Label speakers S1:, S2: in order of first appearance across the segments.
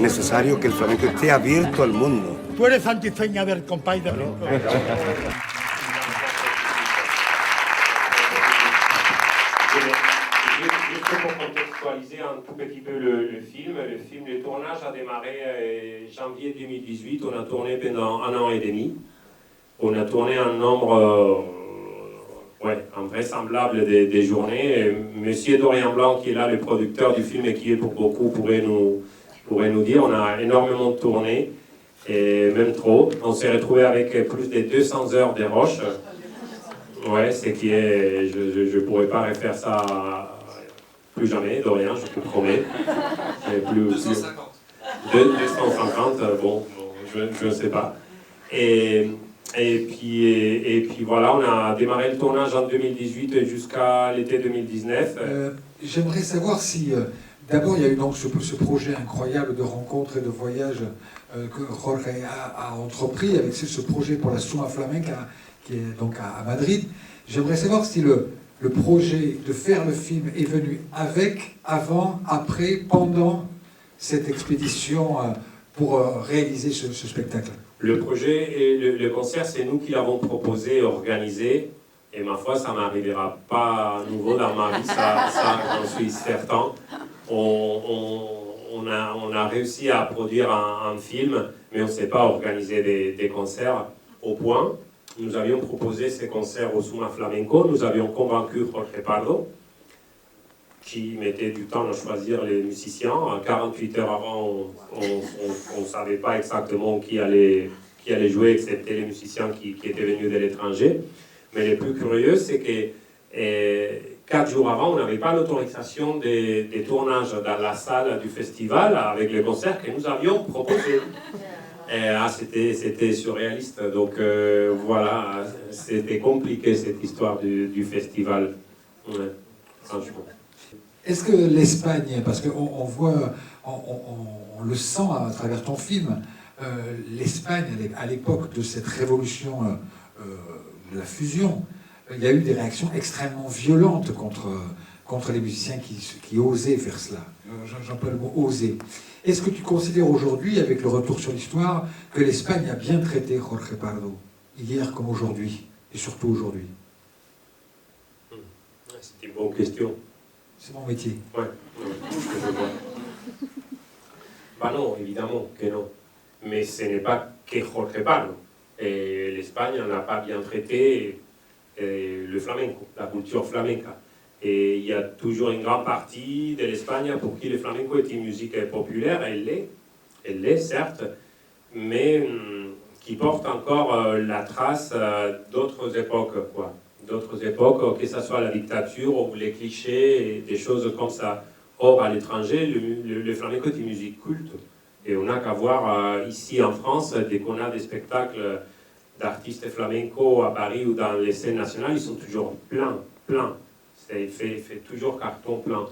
S1: Necesario que el flamenco esté abierto al mundo.
S2: Tú eres antifeña del compay de Rico.
S3: Juste pour contextualiser un tout petit peu le film, le tournage a démarré janvier 2018. On a tourné pendant 1 an et demi. On a tourné un nombre invraisemblable des journées. Et Monsieur Dorian Blanc, qui est là, le producteur du film et qui est pour beaucoup, pourrait nous dire, on a énormément tourné, et même trop. On s'est retrouvé avec plus de 200 heures de roches. Ouais, c'est qui est, je ne pourrais pas refaire ça plus jamais, Dorian, je te promets.
S4: 250.
S3: 250, bon, je ne sais pas. Et puis voilà, on a démarré le tournage en 2018 jusqu'à l'été 2019.
S5: J'aimerais savoir si, d'abord il y a eu donc ce projet incroyable de rencontres et de voyages que Jorge a entrepris avec ce projet pour la Suma Flamenca qui est donc à Madrid. J'aimerais savoir si le projet de faire le film est venu avec, avant, après, pendant cette expédition pour réaliser ce spectacle.
S3: Le projet et le concert, c'est nous qui l'avons proposé, organisé. Et ma foi, ça n'arrivera pas à nouveau dans ma vie, ça j'en suis certain. On a réussi à produire un film, mais on ne sait pas organiser des concerts au point. Nous avions proposé ces concerts au Suma Flamenco, nous avions convaincu Jorge Pardo, qui mettait du temps à choisir les musiciens. 48 heures avant, on ne savait pas exactement qui allait jouer, excepté les musiciens qui étaient venus de l'étranger. Mais le plus curieux, c'est que 4 jours avant, on n'avait pas l'autorisation des tournages dans la salle du festival avec les concerts que nous avions proposés. C'était surréaliste, donc voilà, c'était compliqué cette histoire du festival. Ouais, franchement.
S5: Est-ce que l'Espagne, parce qu'on voit, on le sent à travers ton film, l'Espagne, à l'époque de cette révolution de la fusion, il y a eu des réactions extrêmement violentes contre les musiciens qui osaient faire cela. J'emploie le mot « oser ». Est-ce que tu considères aujourd'hui, avec le retour sur l'histoire, que l'Espagne a bien traité Jorge Pardo, hier comme aujourd'hui, et surtout aujourd'hui?
S3: C'est une bonne question.
S5: C'est mon métier.
S3: Ouais, je vois. Bah non, évidemment que non. Mais ce n'est pas que Jorge Pardo. Et l'Espagne n'a pas bien traité le flamenco, la culture flamenca. Et il y a toujours une grande partie de l'Espagne pour qui le flamenco est une musique populaire, elle l'est certes, mais qui porte encore la trace d'autres époques, quoi. D'autres époques, que ce soit la dictature ou les clichés, et des choses comme ça. Or, à l'étranger, le flamenco est une musique culte. Et on n'a qu'à voir ici en France, dès qu'on a des spectacles d'artistes flamenco à Paris ou dans les scènes nationales, ils sont toujours pleins. Il fait toujours carton plein.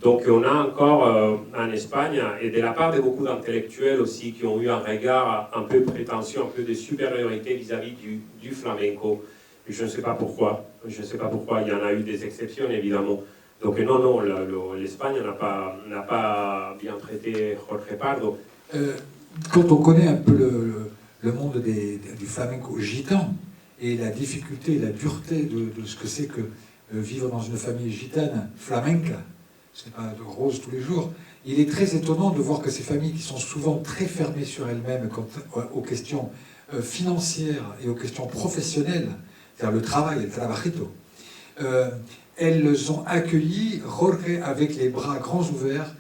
S3: Donc on a encore en Espagne, et de la part de beaucoup d'intellectuels aussi, qui ont eu un regard un peu prétentieux, un peu de supériorité vis-à-vis du flamenco. Et je ne sais pas pourquoi. Il y en a eu des exceptions, évidemment. Donc non, l'Espagne n'a pas bien traité Jorge Pardo.
S5: Quand on connaît un peu le monde du flamenco gitan, et la difficulté, la dureté de ce que c'est que vivre dans une famille gitane flamenca, ce n'est pas de rose tous les jours, il est très étonnant de voir que ces familles qui sont souvent très fermées sur elles-mêmes aux questions financières et aux questions professionnelles, c'est-à-dire le travail, le trabajito, elles ont accueilli Jorge avec les bras grands ouverts,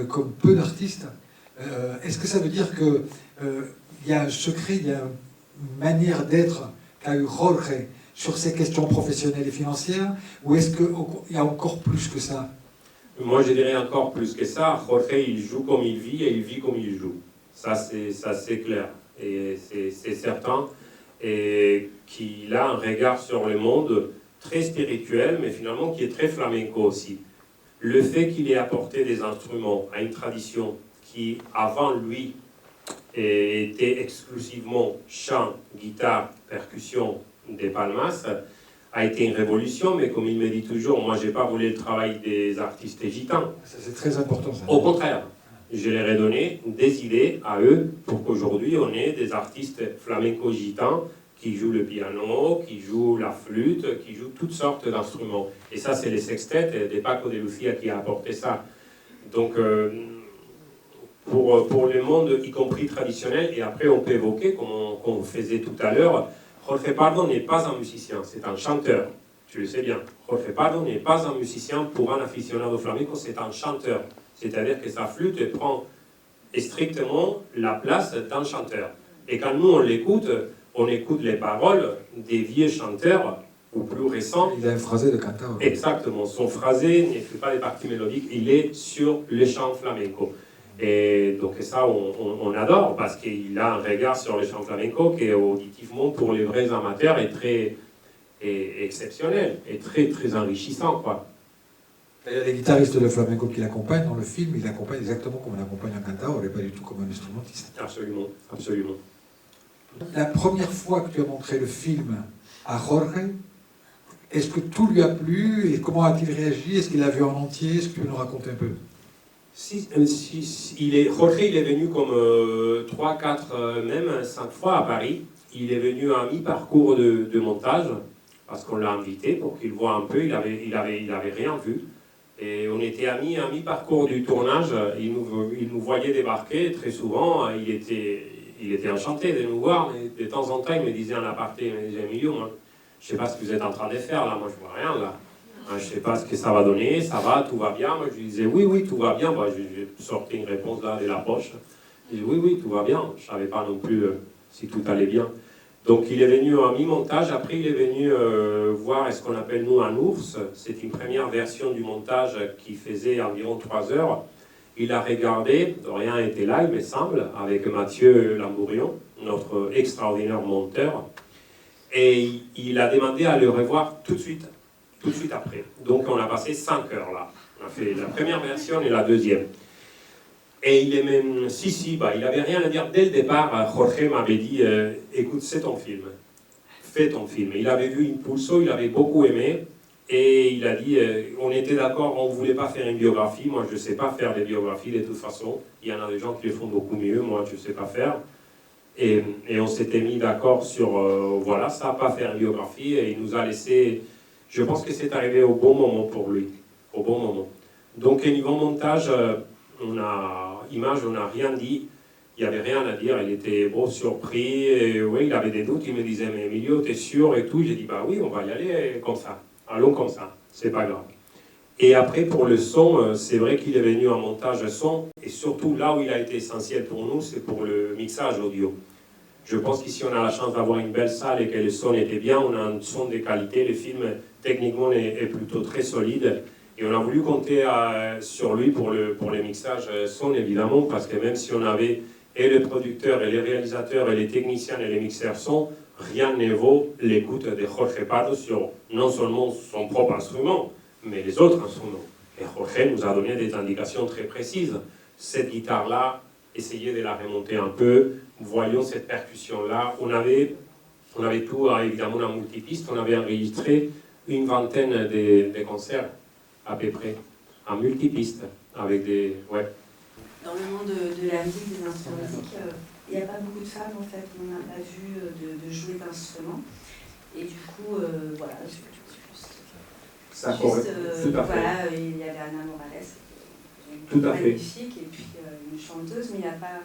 S5: comme peu d'artistes. Est-ce que ça veut dire qu'il y a un secret, il y a une manière d'être qu'a eu Jorge sur ces questions professionnelles et financières, ou est-ce qu'il y a encore plus que ça?
S3: Moi, je dirais encore plus que ça. Jorge, il joue comme il vit et il vit comme il joue. Ça, c'est clair. Et c'est certain. Et qu'il a un regard sur le monde très spirituel, mais finalement qui est très flamenco aussi. Le fait qu'il ait apporté des instruments à une tradition qui, avant lui, était exclusivement chant, guitare, percussion, des palmas, a été une révolution, mais comme il me dit toujours, moi, je n'ai pas volé le travail des artistes gitans.
S5: C'est très important, ça.
S3: Au contraire, je leur ai donné des idées à eux pour qu'aujourd'hui, on ait des artistes flamenco-gitans qui jouent le piano, qui jouent la flûte, qui jouent toutes sortes d'instruments. Et ça, c'est les sextettes de Paco de Lucia qui a apporté ça. Donc, pour le monde, y compris traditionnel, et après on peut évoquer, comme on faisait tout à l'heure, Jorge Pardo n'est pas un musicien, c'est un chanteur. Tu le sais bien. Jorge Pardo n'est pas un musicien pour un aficionado flamenco, c'est un chanteur. C'est-à-dire que sa flûte prend strictement la place d'un chanteur. Et quand nous on l'écoute, on écoute les paroles des vieux chanteurs ou plus récents.
S5: Il a un phrasé de cantar.
S3: Exactement. Son phrasé ne fait pas des parties mélodiques, il est sur le chant flamenco. Et donc ça, on adore parce qu'il a un regard sur le chant flamenco qui est auditivement, pour les vrais amateurs, est très exceptionnel et très, très enrichissant, quoi.
S5: D'ailleurs, les guitaristes de flamenco qui l'accompagnent dans le film, ils l'accompagnent exactement comme on accompagne un cantaor, et pas du tout comme un instrumentiste.
S3: Absolument, absolument.
S5: La première fois que tu as montré le film à Jorge, est-ce que tout lui a plu et comment a-t-il réagi? Est-ce qu'il l'a vu en entier? Est-ce que tu peux nous raconter un peu?
S3: Jorge, il est venu comme 3, 4, même 5 fois à Paris. Il est venu à mi-parcours de montage, parce qu'on l'a invité pour qu'il voit un peu, il avait rien vu. Et on était à mi-parcours du tournage, il nous voyait débarquer très souvent, il était enchanté de nous voir, mais de temps en temps il me disait en aparté, il me disait « Emilio, moi, je ne sais pas ce que vous êtes en train de faire là, moi je vois rien là. Je ne sais pas ce que ça va donner, ça va, tout va bien ?» Moi je lui disais « Oui, tout va bien. » Je sortais une réponse là de la poche. Je dis « Oui, tout va bien. » Je ne savais pas non plus si tout allait bien. Donc il est venu à mi-montage, après il est venu voir ce qu'on appelle nous un ours. C'est une première version du montage qui faisait environ 3 heures. Il a regardé, Dorian était là, il me semble, avec Mathieu Lambourion, notre extraordinaire monteur. Et il a demandé à le revoir tout de suite après. Donc on a passé 5 heures là. On a fait la première version et la deuxième. Et il est même, il n'avait rien à dire dès le départ. Jorge m'avait dit, écoute, c'est ton film, fais ton film. Il avait vu Impulso, il avait beaucoup aimé, et il a dit, on était d'accord, on ne voulait pas faire une biographie. Moi, je ne sais pas faire des biographies de toute façon. Il y en a des gens qui les font beaucoup mieux, moi, je ne sais pas faire. Et on s'était mis d'accord sur, voilà, ça, pas faire une biographie, et il nous a laissé. Je pense que c'est arrivé au bon moment pour lui, au bon moment. Donc, au niveau montage, on n'a rien dit, il n'y avait rien à dire, il était beau, surpris, et oui, il avait des doutes, il me disait, mais Emilio, t'es sûr et tout? J'ai dit, bah oui, on va y aller comme ça, allons comme ça, c'est pas grave. Et après, pour le son, c'est vrai qu'il est venu en montage son, et surtout là où il a été essentiel pour nous, c'est pour le mixage audio. Je pense qu'ici, on a la chance d'avoir une belle salle et que le son était bien, on a un son de qualité, le film techniquement est plutôt très solide. Et on a voulu compter sur lui pour les mixages son, évidemment, parce que même si on avait et les producteurs, et les réalisateurs, et les techniciens, et les mixeurs son, rien ne vaut l'écoute de Jorge Pardo sur non seulement son propre instrument, mais les autres instruments. Et Jorge nous a donné des indications très précises. Cette guitare-là, essayez de la remonter un peu, voyons cette percussion-là. On avait tout, évidemment, en multipiste, on avait enregistré une vingtaine de concerts, à peu près, en multipiste, avec des... Ouais.
S6: Dans le monde de la musique, des instruments de musique, il n'y a pas beaucoup de femmes, en fait, on n'a pas vu de jouer d'instruments. Et du coup, voilà,
S3: Ça correspond, tout à fait.
S6: Voilà, il y avait Anna Morales,
S3: tout à fait.
S6: Magnifique, et puis une chanteuse, mais il n'y a pas...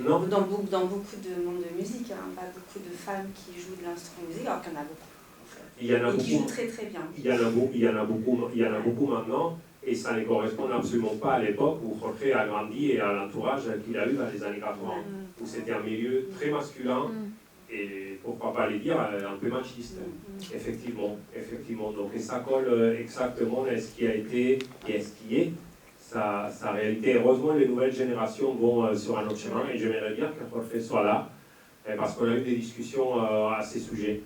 S3: Non.
S6: Dans beaucoup de monde de musique, hein, pas beaucoup de femmes qui jouent de l'instrument de musique, alors qu'il y en a beaucoup. En fait.
S3: Il y en a beaucoup.
S6: Qui jouent très très bien.
S3: Il y en a beaucoup maintenant, et ça ne correspond absolument pas à l'époque où Jorge a grandi et à l'entourage qu'il a eu dans les années 80, où c'était un milieu très masculin et, pourquoi pas les dire, un peu machiste. Effectivement. Donc et ça colle exactement à ce qui a été et à ce qui est sa réalité. Heureusement, les nouvelles générations vont sur un autre chemin, et j'aimerais bien que Jorge soit là, parce qu'on a eu des discussions à ces sujets.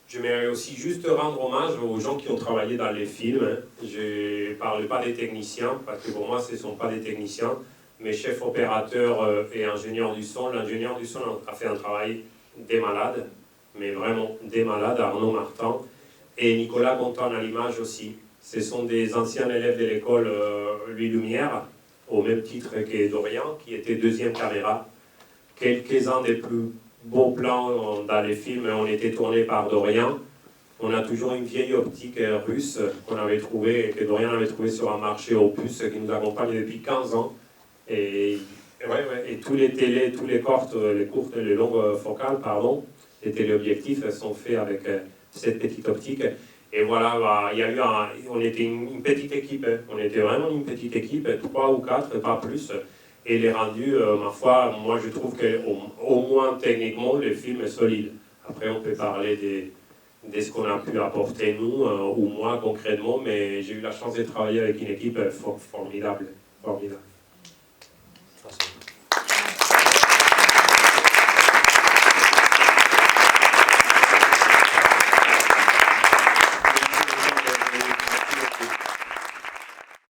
S3: J'aimerais aussi juste rendre hommage aux gens qui ont travaillé dans les films. Je ne parle pas des techniciens, parce que pour moi, ce ne sont pas des techniciens, mais chefs opérateurs et ingénieurs du son. L'ingénieur du son a fait un travail des malades, mais vraiment des malades, Arnaud Martin et Nicolas Contant à l'image aussi. Ce sont des anciens élèves de l'école Louis Lumière, au même titre que Dorian, qui était deuxième caméra. Quelques-uns des plus beaux plans dans les films ont été tournés par Dorian. On a toujours une vieille optique russe qu'on avait trouvée, que Dorian avait trouvée sur un marché Opus, qui nous accompagne depuis 15 ans. Et tous les télés, tous les courtes, les longues focales, pardon, les téléobjectifs sont faits avec cette petite optique. Et voilà, il y a eu on était une petite équipe, hein. On était vraiment une petite équipe, 3 ou 4, pas plus. Et les rendus, ma foi, moi je trouve qu'au moins techniquement, le film est solide. Après, on peut parler de ce qu'on a pu apporter nous, ou moi concrètement, mais j'ai eu la chance de travailler avec une équipe formidable.